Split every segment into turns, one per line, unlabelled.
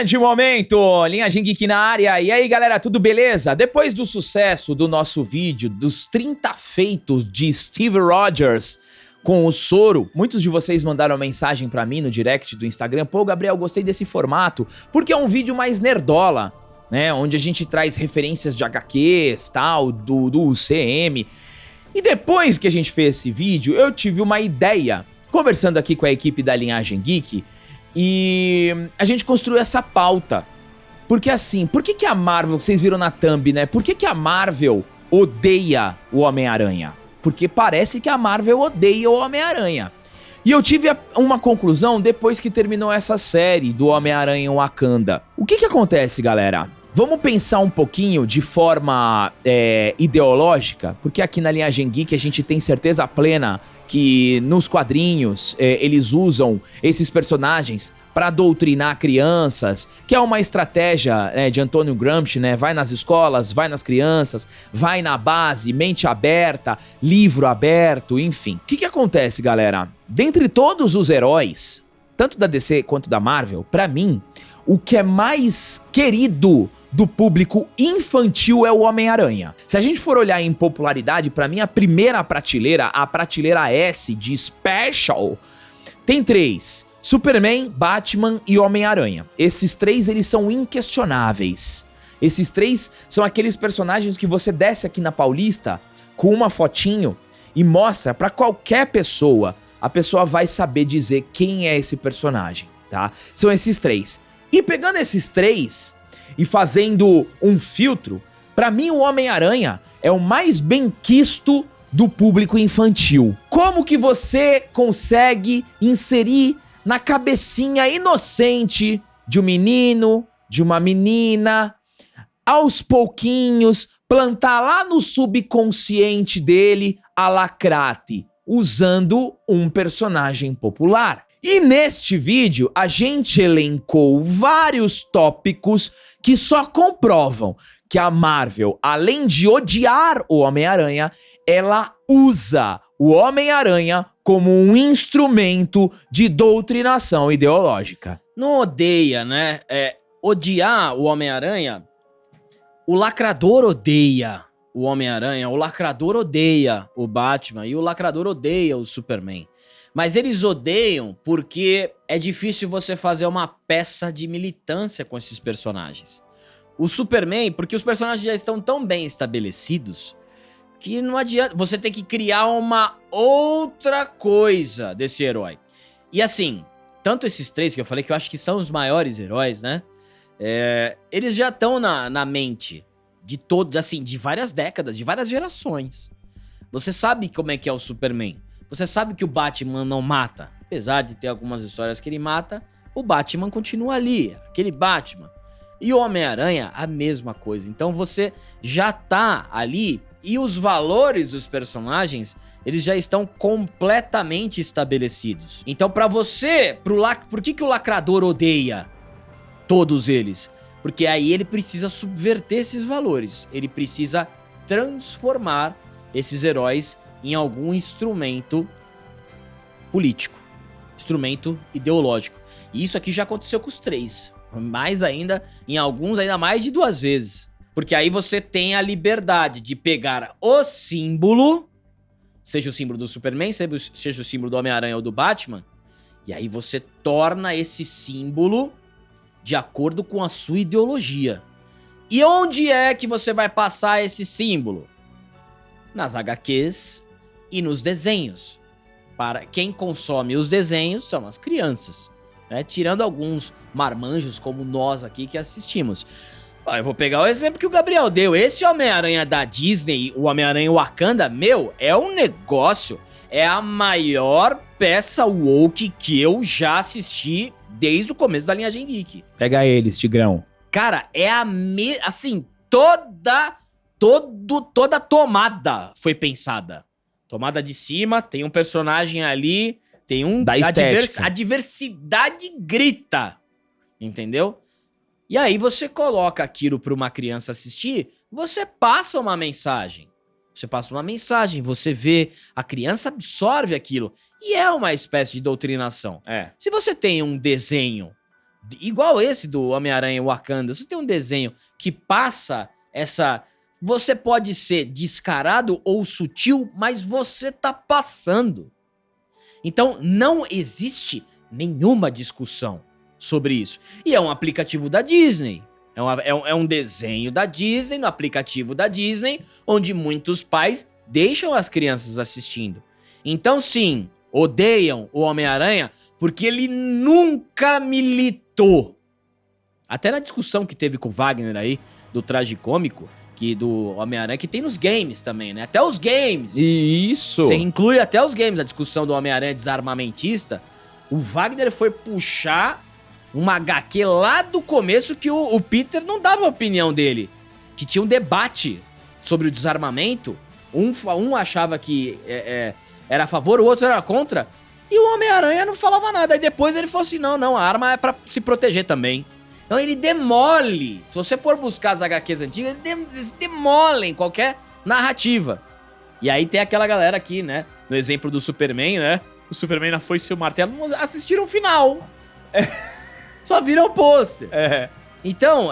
Grande momento, Linhagem Geek na área. E aí, galera, tudo beleza? Depois do sucesso do nosso vídeo dos 30 feitos de Steve Rogers com o soro, muitos de vocês mandaram mensagem pra mim no direct do Instagram. Pô, Gabriel, gostei desse formato, porque é um vídeo mais nerdola, né? Onde a gente traz referências de HQs, tal, do UCM. E depois que a gente fez esse vídeo, eu tive uma ideia, conversando aqui com a equipe da Linhagem Geek, e a gente construiu essa pauta. Porque assim, por que a Marvel, vocês viram na thumb, né? Por que a Marvel odeia o Homem-Aranha? Porque parece que a Marvel odeia o Homem-Aranha. E eu tive uma conclusão depois que terminou essa série do Homem-Aranha em Wakanda. O que acontece, galera? Vamos pensar um pouquinho de forma ideológica, porque aqui na Linhagem Geek a gente tem certeza plena que nos quadrinhos eles usam esses personagens para doutrinar crianças, que é uma estratégia de Antônio Gramsci, né? Vai nas escolas, vai nas crianças, vai na base, mente aberta, livro aberto, enfim. O que acontece, galera? Dentre todos os heróis, tanto da DC quanto da Marvel, pra mim, o que é mais querido do público infantil é o Homem-Aranha. Se a gente for olhar em popularidade, pra mim a primeira prateleira, a prateleira S de Special, tem 3: Superman, Batman e Homem-Aranha. Esses 3, eles são inquestionáveis. Esses 3 são aqueles personagens que você desce aqui na Paulista com uma fotinho e mostra pra qualquer pessoa. A pessoa vai saber dizer quem é esse personagem, tá? São esses 3. E pegando esses 3 e fazendo um filtro, pra mim o Homem-Aranha é o mais benquisto do público infantil. Como que você consegue inserir na cabecinha inocente de um menino, de uma menina, aos pouquinhos, plantar lá no subconsciente dele a lacrate, usando um personagem popular? E neste vídeo a gente elencou vários tópicos que só comprovam que a Marvel, além de odiar o Homem-Aranha, ela usa o Homem-Aranha como um instrumento de doutrinação ideológica.
Não odeia, né? Odiar o Homem-Aranha, o lacrador odeia o Homem-Aranha, o lacrador odeia o Batman e o lacrador odeia o Superman. Mas eles odeiam porque é difícil você fazer uma peça de militância com esses personagens. O Superman, porque os personagens já estão tão bem estabelecidos que não adianta, você tem que criar uma outra coisa desse herói. E assim, tanto esses 3 que eu falei, que eu acho que são os maiores heróis, né? Eles já estão na mente de todos, assim, de várias décadas, de várias gerações. Você sabe como é que é o Superman. Você sabe que o Batman não mata. Apesar de ter algumas histórias que ele mata, o Batman continua ali, aquele Batman. E o Homem-Aranha, a mesma coisa. Então você já tá ali e os valores dos personagens, eles já estão completamente estabelecidos. Então pra você, por que o lacrador odeia todos eles? Porque aí ele precisa subverter esses valores. Ele precisa transformar esses heróis em algum instrumento político, instrumento ideológico. E isso aqui já aconteceu com os 3. Mais ainda, em alguns ainda mais de 2 vezes. Porque aí você tem a liberdade de pegar o símbolo, seja o símbolo do Superman, seja o símbolo do Homem-Aranha ou do Batman, e aí você torna esse símbolo de acordo com a sua ideologia. E onde é que você vai passar esse símbolo? Nas HQs e nos desenhos. Para quem consome os desenhos são as crianças, né? Tirando alguns marmanjos como nós aqui que assistimos. Eu vou pegar o exemplo que o Gabriel deu. Esse Homem-Aranha da Disney, o Homem-Aranha Wakanda, é um negócio. É a maior peça woke que eu já assisti desde o começo da Linhagem Geek.
Pega eles, Tigrão.
Cara, assim, toda tomada foi pensada. Tomada de cima, tem um personagem ali, tem um...
Da estética.
A diversidade grita, entendeu? E aí você coloca aquilo para uma criança assistir, você passa uma mensagem. Você vê, a criança absorve aquilo. E é uma espécie de doutrinação. Se você tem um desenho igual esse do Homem-Aranha Wakanda, se você tem um desenho que passa essa... Você pode ser descarado ou sutil, mas você tá passando. Então, não existe nenhuma discussão sobre isso. E é um aplicativo da Disney. É um desenho da Disney, no aplicativo da Disney, onde muitos pais deixam as crianças assistindo. Então, sim, odeiam o Homem-Aranha porque ele nunca militou. Até na discussão que teve com o Wagner aí, do tragicômico, do Homem-Aranha, que tem nos games também, né? Até os games.
Isso.
Você inclui até os games, a discussão do Homem-Aranha desarmamentista. O Wagner foi puxar uma HQ lá do começo que o Peter não dava a opinião dele. Que tinha um debate sobre o desarmamento. Um achava que era a favor, o outro era contra. E o Homem-Aranha não falava nada. Aí depois ele falou assim, não, a arma é pra se proteger também. Então ele demole. Se você for buscar as HQs antigas, eles demolem qualquer narrativa. E aí tem aquela galera aqui, né? No exemplo do Superman, né? O Superman na foice e o martelo assistiram o final. Só viram o pôster. Então,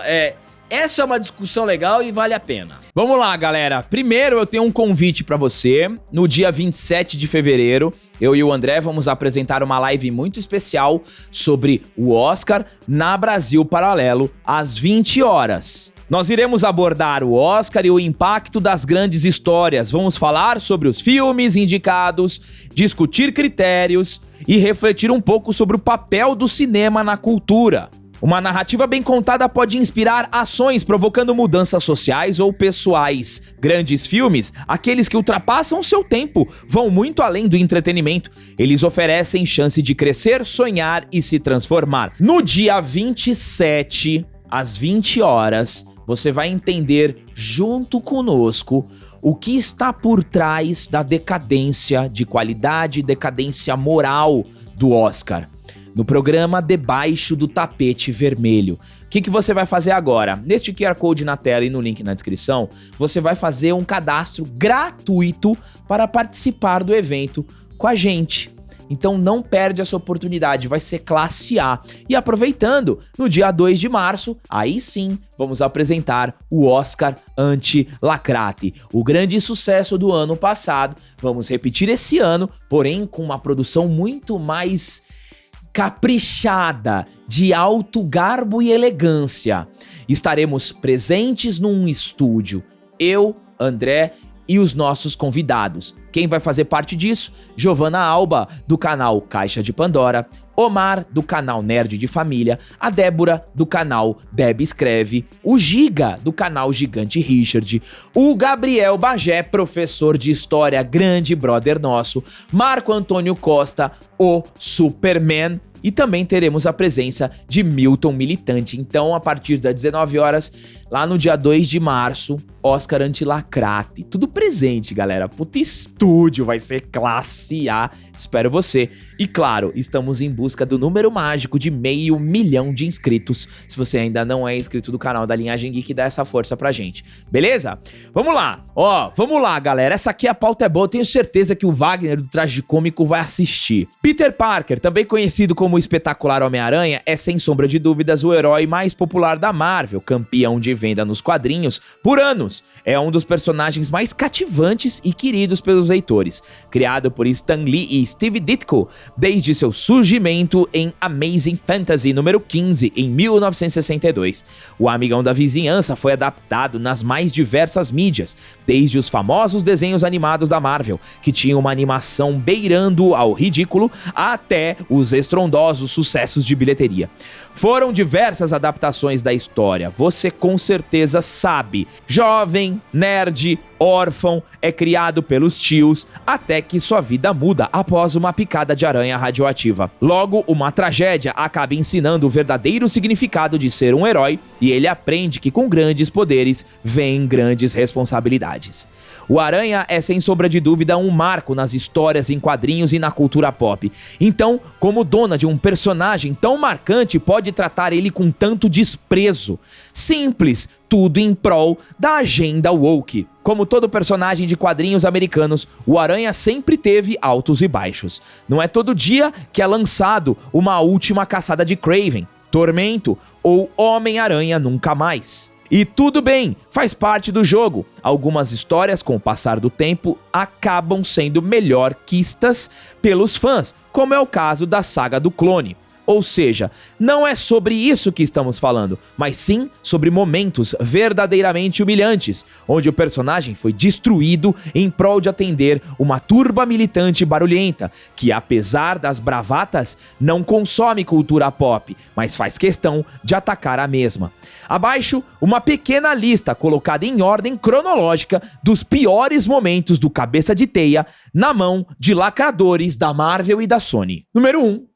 essa é uma discussão legal e vale a pena.
Vamos lá, galera. Primeiro eu tenho um convite pra você. No dia 27 de fevereiro, eu e o André vamos apresentar uma live muito especial sobre o Oscar na Brasil Paralelo, às 20 horas. Nós iremos abordar o Oscar e o impacto das grandes histórias. Vamos falar sobre os filmes indicados, discutir critérios e refletir um pouco sobre o papel do cinema na cultura. Uma narrativa bem contada pode inspirar ações provocando mudanças sociais ou pessoais. Grandes filmes, aqueles que ultrapassam seu tempo, vão muito além do entretenimento. Eles oferecem chance de crescer, sonhar e se transformar. No dia 27, às 20 horas, você vai entender junto conosco o que está por trás da decadência de qualidade e decadência moral do Oscar. No programa Debaixo do Tapete Vermelho. O que você vai fazer agora? Neste QR Code na tela e no link na descrição, você vai fazer um cadastro gratuito para participar do evento com a gente. Então não perde essa oportunidade, vai ser classe A. E aproveitando, no dia 2 de março, aí sim, vamos apresentar o Oscar Anti-Lacrate. O grande sucesso do ano passado, vamos repetir esse ano, porém com uma produção muito mais caprichada, de alto garbo e elegância. Estaremos presentes num estúdio, eu, André e os nossos convidados. Quem vai fazer parte disso? Giovana Alba, do canal Caixa de Pandora, Omar, do canal Nerd de Família, a Débora, do canal Deb Escreve, o Giga, do canal Gigante Richard, o Gabriel Bagé, professor de História, grande brother nosso, Marco Antônio Costa, o Superman, e também teremos a presença de Milton Militante. Então, a partir das 19 horas, lá no dia 2 de março, Oscar Anti-Lacrate. Tudo presente, galera. Puta estúdio, vai ser classe A. Espero você. E claro, estamos em busca do número mágico de 500 mil de inscritos. Se você ainda não é inscrito do canal da Linhagem Geek, dá essa força pra gente. Beleza? Vamos lá. Vamos lá, galera. Essa aqui a pauta é boa. Eu tenho certeza que o Wagner do Tragicômico vai assistir. Peter Parker, também conhecido como o espetacular Homem-Aranha, é sem sombra de dúvidas o herói mais popular da Marvel, campeão de venda nos quadrinhos por anos. É um dos personagens mais cativantes e queridos pelos leitores. Criado por Stan Lee e Steve Ditko desde seu surgimento em Amazing Fantasy número 15, em 1962. O amigão da vizinhança foi adaptado nas mais diversas mídias, desde os famosos desenhos animados da Marvel, que tinham uma animação beirando ao ridículo, até os estrondosos sucessos de bilheteria. Foram diversas adaptações da história, você com certeza sabe. Jovem, nerd, órfão, é criado pelos tios, até que sua vida muda após uma picada de aranha radioativa. Logo, uma tragédia acaba ensinando o verdadeiro significado de ser um herói, e ele aprende que com grandes poderes vêm grandes responsabilidades. O Aranha é sem sombra de dúvida um marco nas histórias em quadrinhos e na cultura pop. Então, como dona de um personagem tão marcante, pode tratar ele com tanto desprezo? Simples, tudo em prol da agenda woke. Como todo personagem de quadrinhos americanos, o Aranha sempre teve altos e baixos. Não é todo dia que é lançado uma última caçada de Kraven. Tormento ou Homem-Aranha Nunca Mais. E tudo bem, faz parte do jogo. Algumas histórias, com o passar do tempo, acabam sendo melhor quistas pelos fãs, como é o caso da saga do Clone. Ou seja, não é sobre isso que estamos falando, mas sim sobre momentos verdadeiramente humilhantes, onde o personagem foi destruído em prol de atender uma turba militante barulhenta, que apesar das bravatas, não consome cultura pop, mas faz questão de atacar a mesma. Abaixo, uma pequena lista colocada em ordem cronológica dos piores momentos do Cabeça de Teia na mão de lacradores da Marvel e da Sony. Número 1.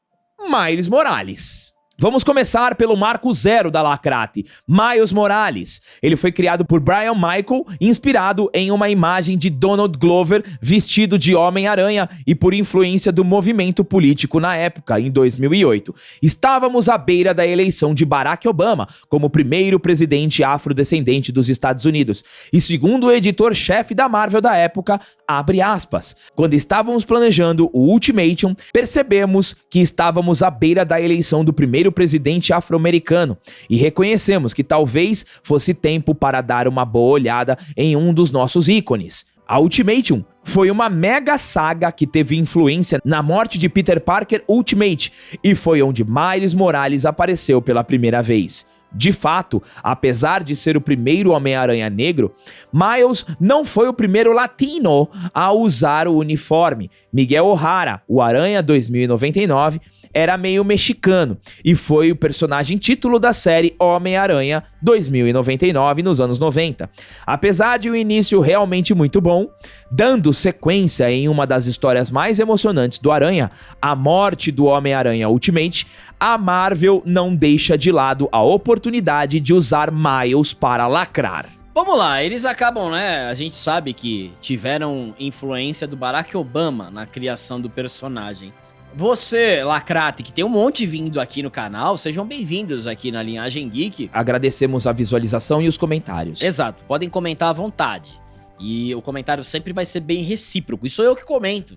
Miles Morales. Vamos começar pelo marco zero da Lacrate, Miles Morales. Ele foi criado por Brian Michael, inspirado em uma imagem de Donald Glover vestido de Homem-Aranha e por influência do movimento político na época, em 2008. Estávamos à beira da eleição de Barack Obama como primeiro presidente afrodescendente dos Estados Unidos. E segundo o editor-chefe da Marvel da época, abre aspas, quando estávamos planejando o Ultimatum, percebemos que estávamos à beira da eleição do primeiro presidente afro-americano e reconhecemos que talvez fosse tempo para dar uma boa olhada em um dos nossos ícones. A Ultimatum foi uma mega saga que teve influência na morte de Peter Parker Ultimate e foi onde Miles Morales apareceu pela primeira vez. De fato, apesar de ser o primeiro Homem-Aranha negro, Miles não foi o primeiro latino a usar o uniforme. Miguel O'Hara, o Aranha 2099, era meio mexicano e foi o personagem título da série Homem-Aranha 2099 nos anos 90. Apesar de um início realmente muito bom, dando sequência em uma das histórias mais emocionantes do Aranha, a morte do Homem-Aranha Ultimate, a Marvel não deixa de lado a oportunidade de usar Miles para lacrar.
Vamos lá, eles acabam, né? A gente sabe que tiveram influência do Barack Obama na criação do personagem. Você, Lacrate, que tem um monte vindo aqui no canal, sejam bem-vindos aqui na Linhagem Geek.
Agradecemos a visualização e os comentários.
Exato, podem comentar à vontade. E o comentário sempre vai ser bem recíproco. E sou eu que comento.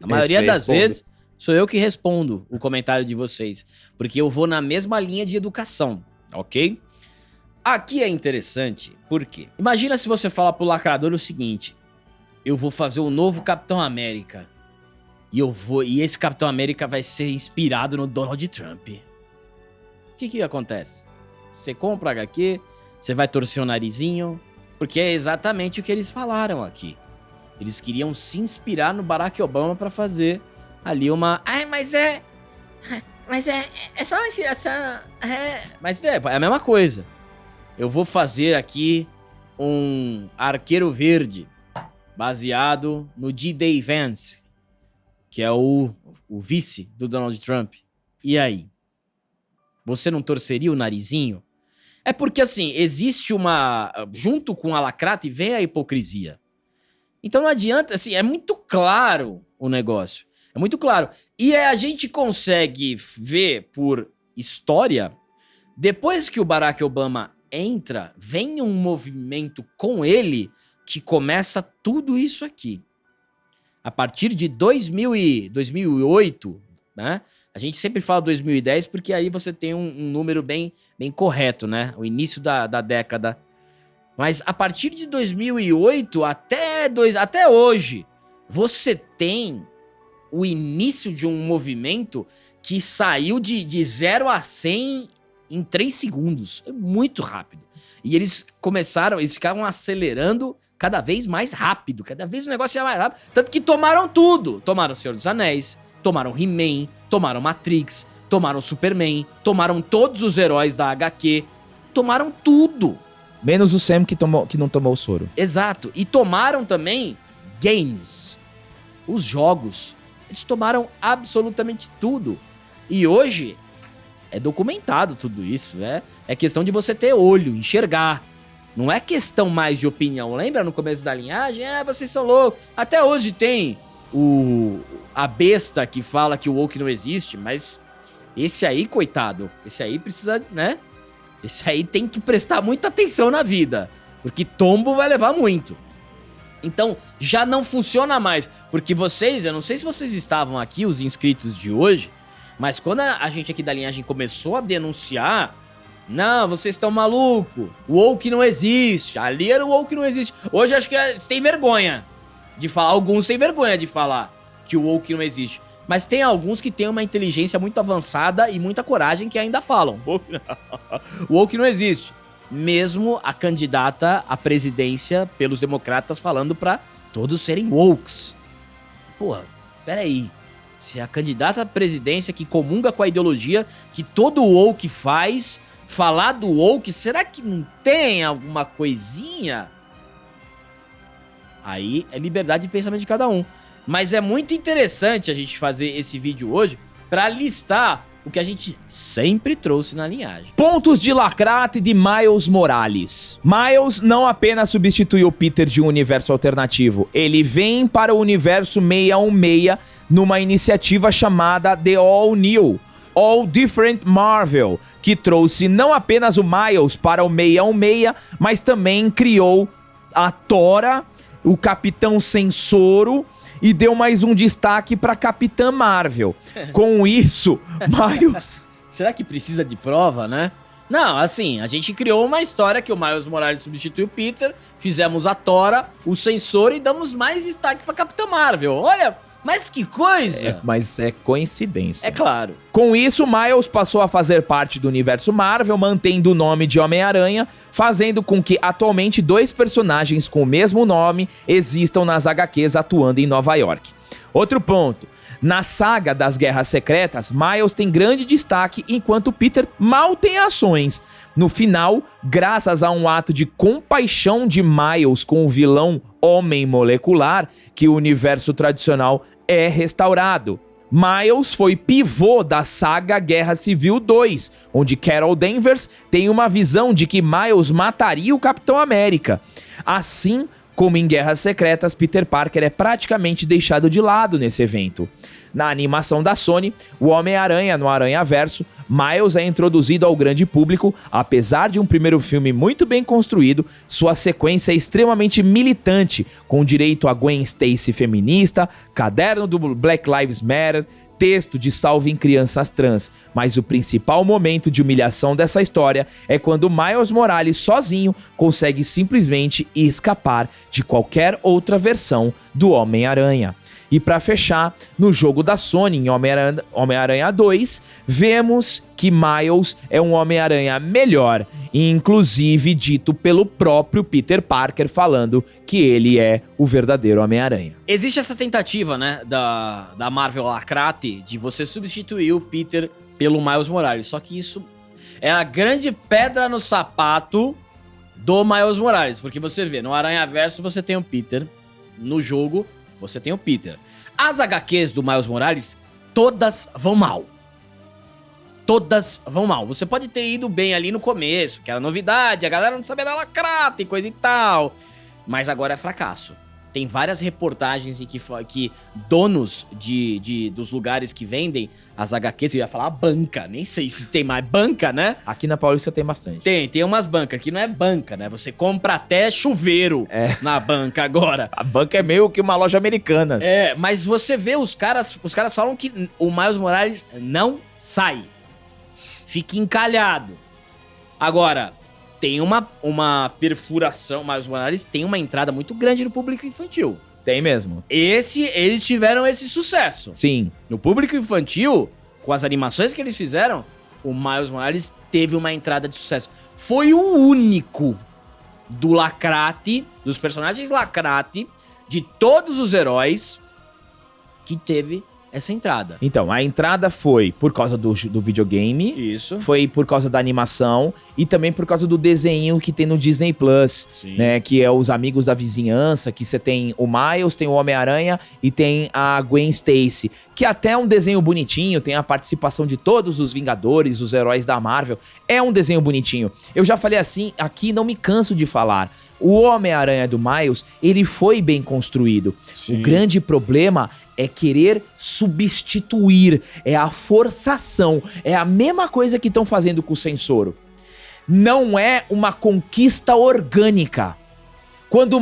A maioria das vezes, sou eu que respondo o comentário de vocês. Porque eu vou na mesma linha de educação, ok? Aqui é interessante, por quê? Imagina se você fala pro lacrador o seguinte: eu vou fazer o novo Capitão América. E esse Capitão América vai ser inspirado no Donald Trump. O que acontece? Você compra a HQ, você vai torcer o narizinho, porque é exatamente o que eles falaram aqui. Eles queriam se inspirar no Barack Obama pra fazer ali uma... Mas é só uma inspiração. Mas é a mesma coisa. Eu vou fazer aqui um Arqueiro Verde, baseado no D-Day Vance, que é o vice do Donald Trump. E aí? Você não torceria o narizinho? É porque, assim, existe uma... Junto com a Lacrate vem a hipocrisia. Então não adianta, assim, é muito claro o negócio. É muito claro. E a gente consegue ver por história, depois que o Barack Obama entra, vem um movimento com ele que começa tudo isso aqui. A partir de 2008, né? A gente sempre fala 2010 porque aí você tem um número bem correto, né? O início da década. Mas a partir de 2008 até hoje, você tem o início de um movimento que saiu de 0 a 100 em 3 segundos. É muito rápido. E eles ficaram acelerando cada vez mais rápido, cada vez o negócio ia mais rápido. Tanto que tomaram tudo. Tomaram Senhor dos Anéis, tomaram He-Man, tomaram Matrix, tomaram Superman, tomaram todos os heróis da HQ, tomaram tudo.
Menos o Sam que não tomou o soro.
Exato. E tomaram também games, os jogos. Eles tomaram absolutamente tudo. E hoje é documentado tudo isso. É questão de você ter olho, enxergar. Não é questão mais de opinião. Lembra no começo da linhagem? Vocês são loucos. Até hoje tem a besta que fala que o woke não existe, mas esse aí, coitado, esse aí precisa, né? Esse aí tem que prestar muita atenção na vida, porque tombo vai levar muito. Então, já não funciona mais, porque vocês, eu não sei se vocês estavam aqui, os inscritos de hoje, Mas quando a gente aqui da linhagem começou a denunciar, não, vocês estão malucos, o woke não existe, ali era o woke não existe. Hoje acho que tem vergonha de falar, alguns têm vergonha de falar que o woke não existe. Mas tem alguns que têm uma inteligência muito avançada e muita coragem que ainda falam. O woke não existe. Mesmo a candidata à presidência pelos democratas falando pra todos serem wokes. Porra, peraí. Se a candidata à presidência que comunga com a ideologia que todo woke faz, falar do woke, será que não tem alguma coisinha? Aí é liberdade de pensamento de cada um. Mas é muito interessante a gente fazer esse vídeo hoje pra listar o que a gente sempre trouxe na linhagem.
Pontos de lacrate de Miles Morales. Miles não apenas substituiu Peter de um universo alternativo, ele vem para o universo 616 numa iniciativa chamada The All New, All Different Marvel, que trouxe não apenas o Miles para o 616, mas também criou a Tora, o Capitão Sensoro, e deu mais um destaque pra Capitã Marvel. Com isso, Miles...
Será que precisa de prova, né? Não, assim, a gente criou uma história que o Miles Morales substituiu o Peter, fizemos a Tora, o Sensor e damos mais destaque pra Capitã Marvel. Olha, mas que coisa!
Mas é coincidência.
É claro.
Com isso, Miles passou a fazer parte do universo Marvel, mantendo o nome de Homem-Aranha, fazendo com que atualmente 2 personagens com o mesmo nome existam nas HQs atuando em Nova York. Outro ponto. Na saga das Guerras Secretas, Miles tem grande destaque, enquanto Peter mal tem ações. No final, graças a um ato de compaixão de Miles com o vilão Homem Molecular, que o universo tradicional é restaurado. Miles foi pivô da saga Guerra Civil 2, onde Carol Danvers tem uma visão de que Miles mataria o Capitão América. Assim como em Guerras Secretas, Peter Parker é praticamente deixado de lado nesse evento. Na animação da Sony, o Homem-Aranha no Aranhaverso, Miles é introduzido ao grande público. Apesar de um primeiro filme muito bem construído, sua sequência é extremamente militante, com direito a Gwen Stacy feminista, caderno do Black Lives Matter, texto de salvem crianças trans. Mas o principal momento de humilhação dessa história é quando Miles Morales sozinho consegue simplesmente escapar de qualquer outra versão do Homem-Aranha. E para fechar, no jogo da Sony, em Homem-Aranha 2, vemos que Miles é um Homem-Aranha melhor, inclusive dito pelo próprio Peter Parker falando que ele é o verdadeiro Homem-Aranha.
Existe essa tentativa, né, da Marvel Lacrate de você substituir o Peter pelo Miles Morales, só que isso é a grande pedra no sapato do Miles Morales, porque você vê, no Aranhaverso você tem o Peter, no jogo você tem o Peter. As HQs do Miles Morales, todas vão mal. Todas vão mal. Você pode ter ido bem ali no começo, que era novidade, a galera não sabia da lacrata e coisa e tal. Mas agora é fracasso. Tem várias reportagens em que donos dos lugares que vendem as HQs, eu ia falar banca, nem sei se tem mais banca, né?
Aqui na Paulista tem bastante.
Tem umas bancas, aqui não é banca, né? Você compra até chuveiro na banca agora.
A banca é meio que uma loja americana.
É, mas você vê os caras falam que o Miles Morales não sai. Fica encalhado. Agora, tem uma perfuração, Miles Morales tem uma entrada muito grande no público infantil.
Tem mesmo.
Eles tiveram esse sucesso.
Sim.
No público infantil, com as animações que eles fizeram, o Miles Morales teve uma entrada de sucesso. Foi o único do lacrate, dos personagens lacrate, de todos os heróis, que teve essa entrada.
Então, a entrada foi por causa do videogame.
Isso.
Foi por causa da animação e também por causa do desenho que tem no Disney Plus,
Sim.
né? Que é os Amigos da Vizinhança, que você tem o Miles, tem o Homem-Aranha e tem a Gwen Stacy, que até é um desenho bonitinho, tem a participação de todos os Vingadores, os heróis da Marvel. É um desenho bonitinho. Eu já falei assim, aqui não me canso de falar. O Homem-Aranha do Miles, ele foi bem construído.
Sim.
O grande problema é querer substituir, é a forçação, é a mesma coisa que estão fazendo com o Sensoro. Não é uma conquista orgânica. Quando o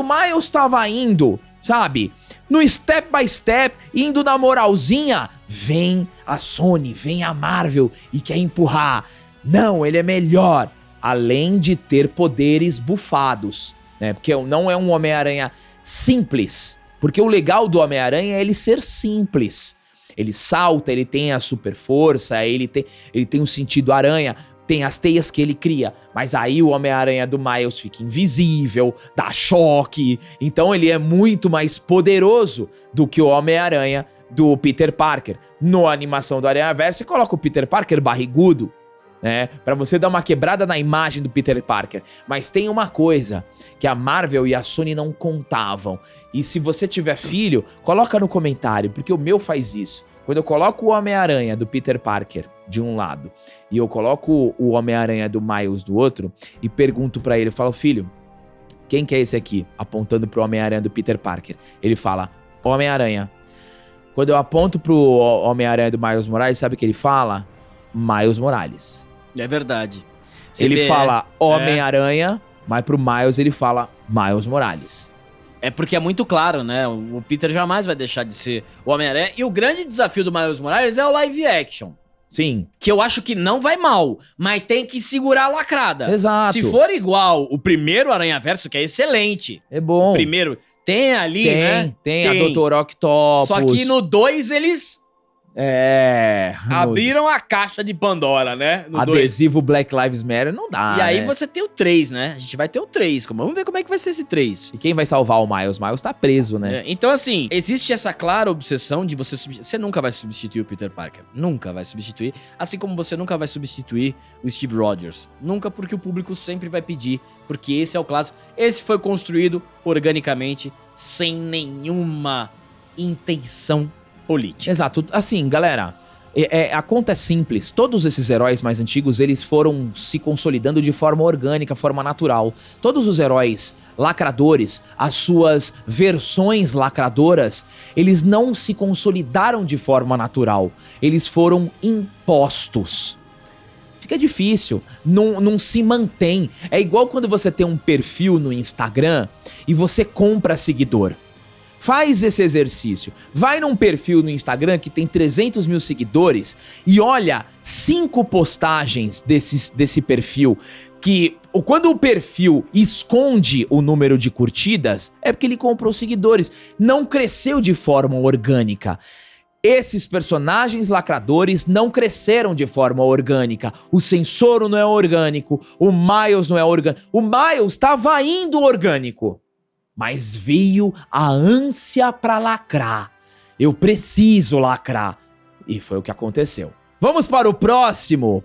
Miles estava indo, sabe, no step by step, indo na moralzinha, vem a Sony, vem a Marvel e quer empurrar. Não, ele é melhor, além de ter poderes bufados, né? Porque não é um Homem-Aranha simples, porque o legal do Homem-Aranha é ele ser simples. Ele salta, ele tem a super força, ele tem o sentido aranha, tem as teias que ele cria, mas aí o Homem-Aranha do Miles fica invisível, dá choque, então ele é muito mais poderoso do que o Homem-Aranha do Peter Parker. Na animação do Aranhaverso, você coloca o Peter Parker barrigudo, né, pra você dar uma quebrada na imagem do Peter Parker. Mas tem uma coisa que a Marvel e a Sony não contavam, e se você tiver filho, coloca no comentário, porque o meu faz isso. Quando eu coloco o Homem-Aranha do Peter Parker de um lado e eu coloco o Homem-Aranha do Miles do outro e pergunto pra ele, eu falo, filho, quem que é esse aqui? Apontando pro Homem-Aranha do Peter Parker. Ele fala, Homem-Aranha. Quando eu aponto pro Homem-Aranha do Miles Morales, sabe o que ele fala? Miles Morales.
É verdade.
Ele fala Homem-Aranha, mas pro Miles ele fala Miles Morales.
É porque é muito claro, né? O Peter jamais vai deixar de ser o Homem-Aranha. E o grande desafio do Miles Morales é o live action.
Sim.
Que eu acho que não vai mal, mas tem que segurar a lacrada.
Exato.
Se for igual o primeiro Aranhaverso, que é excelente.
É bom.
O primeiro tem ali, né?
Tem a Dr. Octopus.
Só que no 2 eles abriram a caixa de Pandora, né? No
adesivo 2. Black Lives Matter não dá,
E aí
né?
você tem o 3, né? A gente vai ter o 3. Vamos ver como é que vai ser esse 3.
E quem vai salvar o Miles? O Miles tá preso, né?
Então, assim, existe essa clara obsessão de você nunca vai substituir o Peter Parker. Nunca vai substituir. Assim como você nunca vai substituir o Steve Rogers. Nunca, porque o público sempre vai pedir. Porque esse é o clássico. Esse foi construído organicamente, sem nenhuma intenção política.
Exato. Assim, galera, a conta é simples. Todos esses heróis mais antigos, eles foram se consolidando de forma orgânica, forma natural. Todos os heróis lacradores, as suas versões lacradoras, eles não se consolidaram de forma natural. Eles foram impostos. Fica difícil, não se mantém. É igual quando você tem um perfil no Instagram e você compra seguidor. Faz esse exercício. Vai num perfil no Instagram que tem 300 mil seguidores e olha 5 postagens desse perfil que... Quando o perfil esconde o número de curtidas, é porque ele comprou seguidores. Não cresceu de forma orgânica. Esses personagens lacradores não cresceram de forma orgânica. O Sensoro não é orgânico. O Miles não é orgânico. O Miles estava indo orgânico. Mas veio a ânsia pra lacrar. Eu preciso lacrar. E foi o que aconteceu. Vamos para o próxima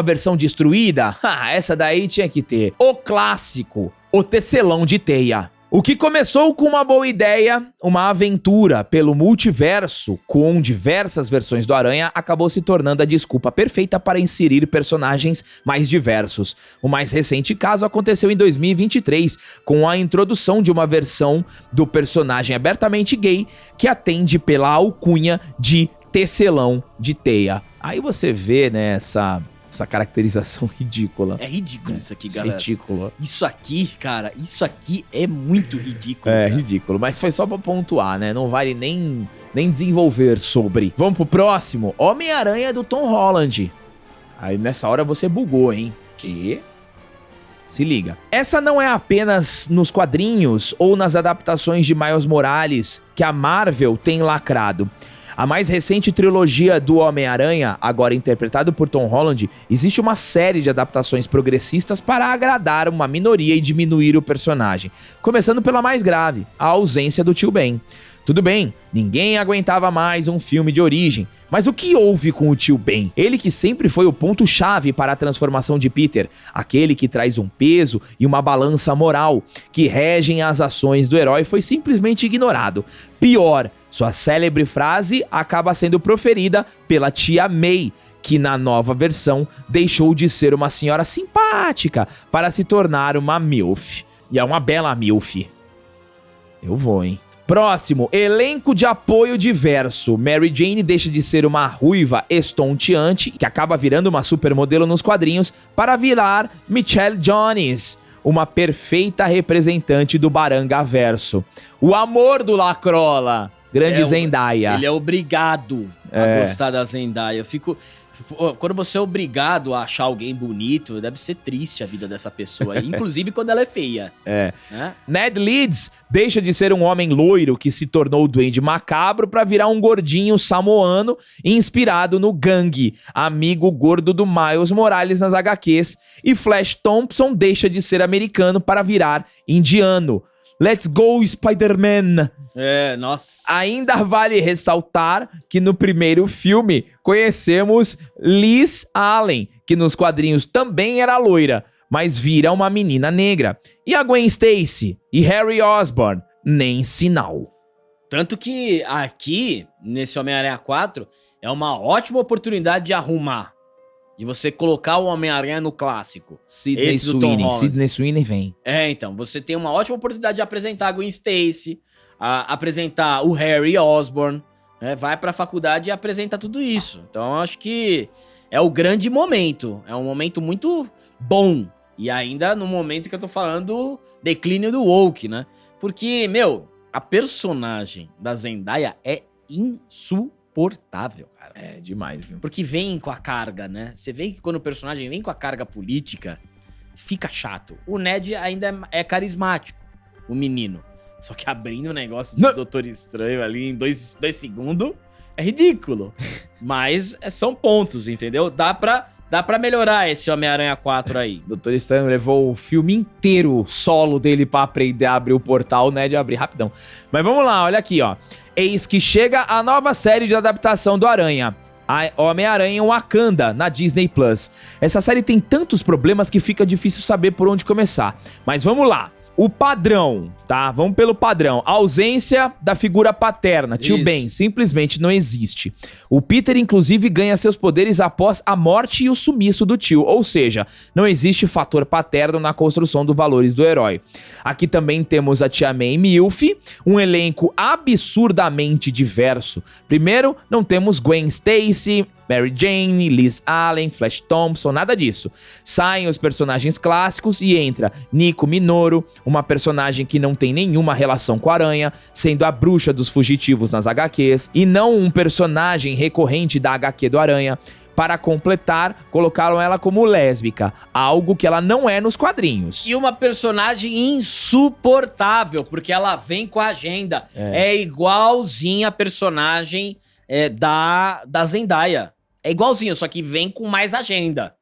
versão destruída? Essa daí tinha que ter. O clássico, o tecelão de teia. O que começou com uma boa ideia, uma aventura pelo multiverso com diversas versões do Aranha, acabou se tornando a desculpa perfeita para inserir personagens mais diversos. O mais recente caso aconteceu em 2023, com a introdução de uma versão do personagem abertamente gay que atende pela alcunha de tecelão de teia. Aí você vê, né, essa caracterização ridícula.
É ridículo isso aqui, galera.
É ridículo.
Isso aqui, cara, isso aqui é muito ridículo.
É,
cara.
ridículo. Mas foi só pra pontuar, né? Não vale nem desenvolver sobre. Vamos pro próximo. Homem-Aranha do Tom Holland. Aí nessa hora você bugou, hein? Que? Se liga. Essa não é apenas nos quadrinhos ou nas adaptações de Miles Morales que a Marvel tem lacrado. A mais recente trilogia do Homem-Aranha, agora interpretado por Tom Holland, existe uma série de adaptações progressistas para agradar uma minoria e diminuir o personagem. Começando pela mais grave, a ausência do Tio Ben. Tudo bem, ninguém aguentava mais um filme de origem, mas o que houve com o Tio Ben? Ele que sempre foi o ponto-chave para a transformação de Peter, aquele que traz um peso e uma balança moral, que regem as ações do herói, foi simplesmente ignorado. Pior, sua célebre frase acaba sendo proferida pela tia May, que na nova versão deixou de ser uma senhora simpática para se tornar uma MILF. E é uma bela MILF. Eu vou, hein? Próximo, elenco de apoio diverso. Mary Jane deixa de ser uma ruiva estonteante, que acaba virando uma supermodelo nos quadrinhos, para virar Michelle Jones, uma perfeita representante do Barangaverso. O amor do Lacrola, grande Zendaya.
Ele é obrigado a gostar da Zendaya. Quando você é obrigado a achar alguém bonito, deve ser triste a vida dessa pessoa, inclusive quando ela é feia. Né?
Ned Leeds deixa de ser um homem loiro que se tornou o Duende Macabro pra virar um gordinho samoano inspirado no Gang, amigo gordo do Miles Morales nas HQs, e Flash Thompson deixa de ser americano para virar indiano. Let's go, Spider-Man!
Nossa.
Ainda vale ressaltar que no primeiro filme conhecemos Liz Allen, que nos quadrinhos também era loira, mas vira uma menina negra. E a Gwen Stacy e Harry Osborn, nem sinal.
Tanto que aqui, nesse Homem-Aranha 4, é uma ótima oportunidade de arrumar. De você colocar o Homem-Aranha no clássico.
Sidney Sweeney vem.
Então, você tem uma ótima oportunidade de apresentar a Gwen Stacy, apresentar o Harry Osborn, né? Vai pra faculdade e apresenta tudo isso. Então, eu acho que é o grande momento. É um momento muito bom. E ainda no momento que eu tô falando do declínio do woke, né? Porque, a personagem da Zendaya é insuportável, cara.
É demais, viu?
Porque vem com a carga, né? Você vê que quando o personagem vem com a carga política, fica chato. O Ned ainda é carismático, o menino. Só que abrindo o negócio do Doutor Estranho ali em 2 segundos é ridículo. Mas são pontos, entendeu? Dá pra melhorar esse Homem-Aranha 4 aí.
Doutor Estranho levou o filme inteiro solo dele pra aprender a abrir o portal, né? De abrir rapidão. Mas vamos lá, olha aqui, ó. Eis que chega a nova série de adaptação do Aranha, a Homem-Aranha Wakanda, na Disney+. Essa série tem tantos problemas que fica difícil saber por onde começar. Mas vamos lá. O padrão, tá? Vamos pelo padrão. A ausência da figura paterna. Tio Ben simplesmente não existe. O Peter, inclusive, ganha seus poderes após a morte e o sumiço do tio. Ou seja, não existe fator paterno na construção dos valores do herói. Aqui também temos a Tia May Milf, um elenco absurdamente diverso. Primeiro, não temos Gwen Stacy, Mary Jane, Liz Allen, Flash Thompson, nada disso. Saem os personagens clássicos e entra Nico Minoru, uma personagem que não tem nenhuma relação com a Aranha, sendo a bruxa dos fugitivos nas HQs, e não um personagem recorrente da HQ do Aranha. Para completar, colocaram ela como lésbica, algo que ela não é nos quadrinhos.
E uma personagem insuportável, porque ela vem com a agenda. É igualzinha a personagem da Zendaya. É igualzinho, só que vem com mais agenda.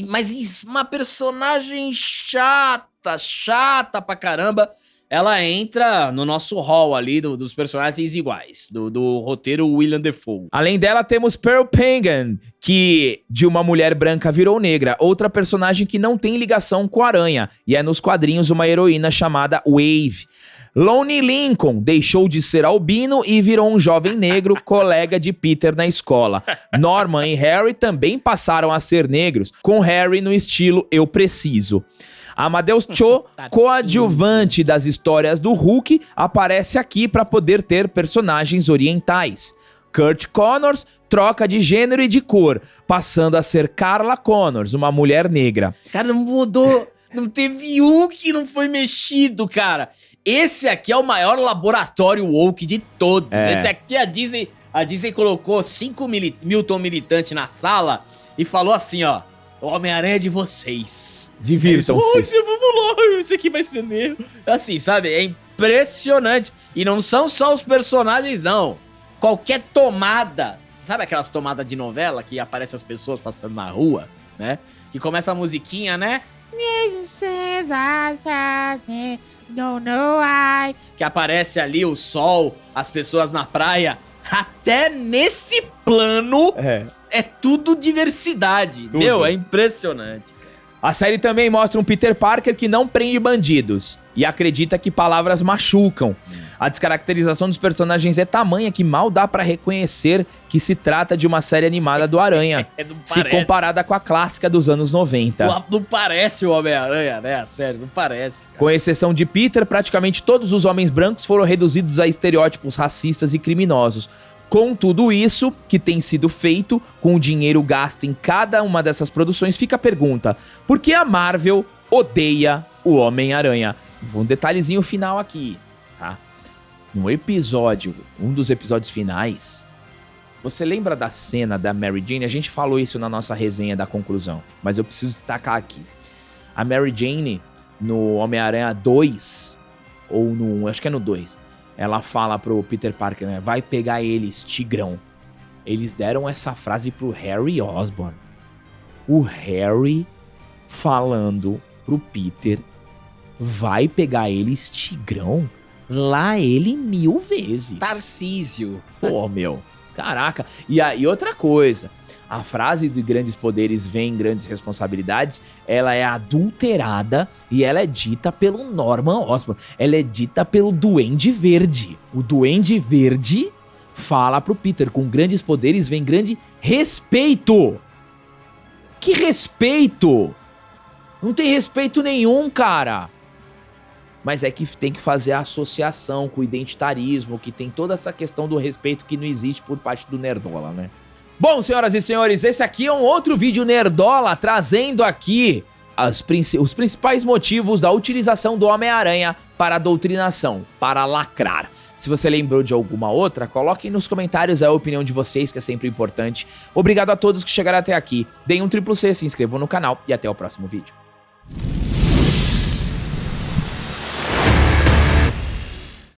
Mas uma personagem chata pra caramba. Ela entra no nosso hall ali dos personagens iguais, do roteiro William Dafoe.
Além dela, temos Pearl Pagan, que de uma mulher branca virou negra, outra personagem que não tem ligação com a Aranha, e é nos quadrinhos uma heroína chamada Wave. Lonnie Lincoln deixou de ser albino e virou um jovem negro, colega de Peter na escola. Norman e Harry também passaram a ser negros, com Harry no estilo Eu Preciso. Amadeus Cho, coadjuvante das histórias do Hulk, aparece aqui para poder ter personagens orientais. Kurt Connors troca de gênero e de cor, passando a ser Carla Connors, uma mulher negra.
Cara, não mudou, não teve um que não foi mexido, cara. Esse aqui é o maior laboratório woke de todos. Esse aqui a Disney colocou 5 Milton militantes na sala e falou assim, ó: o Homem-Aranha é de vocês.
Divirtam-se.
Vamos lá, esse aqui vai ser meu. Assim, sabe? É impressionante. E não são só os personagens, não. Qualquer tomada. Sabe aquelas tomadas de novela que aparecem as pessoas passando na rua, né? Que começa a musiquinha, né? Que aparece ali o sol, as pessoas na praia. Até nesse plano é tudo diversidade.
Tudo.
Meu, é impressionante.
A série também mostra um Peter Parker que não prende bandidos e acredita que palavras machucam. A descaracterização dos personagens é tamanha que mal dá pra reconhecer que se trata de uma série animada do Aranha, se comparada com a clássica dos anos 90.
Não parece o Homem-Aranha, né? A série, não parece. Cara.
Com exceção de Peter, praticamente todos os homens brancos foram reduzidos a estereótipos racistas e criminosos. Com tudo isso que tem sido feito, com o dinheiro gasto em cada uma dessas produções, fica a pergunta: por que a Marvel odeia o Homem-Aranha. Um detalhezinho final aqui, tá? No episódio, um dos episódios finais, você lembra da cena da Mary Jane? A gente falou isso na nossa resenha da conclusão, mas eu preciso destacar aqui. A Mary Jane, no Homem-Aranha 2, ou no 1, acho que é no 2, ela fala pro Peter Parker, né? Vai pegar eles, Tigrão. Eles deram essa frase pro Harry Osborn. O Harry falando pro Peter, vai pegar eles, Tigrão. Lá ele 1000 vezes.
Tarcísio.
Pô, meu. Caraca. E outra coisa. A frase de grandes poderes vem grandes responsabilidades, ela é adulterada e ela é dita pelo Norman Osborn. Ela é dita pelo Duende Verde. O Duende Verde fala pro Peter, com grandes poderes vem grande respeito. Que respeito? Não tem respeito nenhum, cara. Mas é que tem que fazer a associação com o identitarismo, que tem toda essa questão do respeito que não existe por parte do Nerdola, né? Bom, senhoras e senhores, esse aqui é um outro vídeo Nerdola trazendo aqui os principais motivos da utilização do Homem-Aranha para a doutrinação, para lacrar. Se você lembrou de alguma outra, coloquem nos comentários a opinião de vocês, que é sempre importante. Obrigado a todos que chegaram até aqui. Deem um triplo C, se inscrevam no canal e até o próximo vídeo.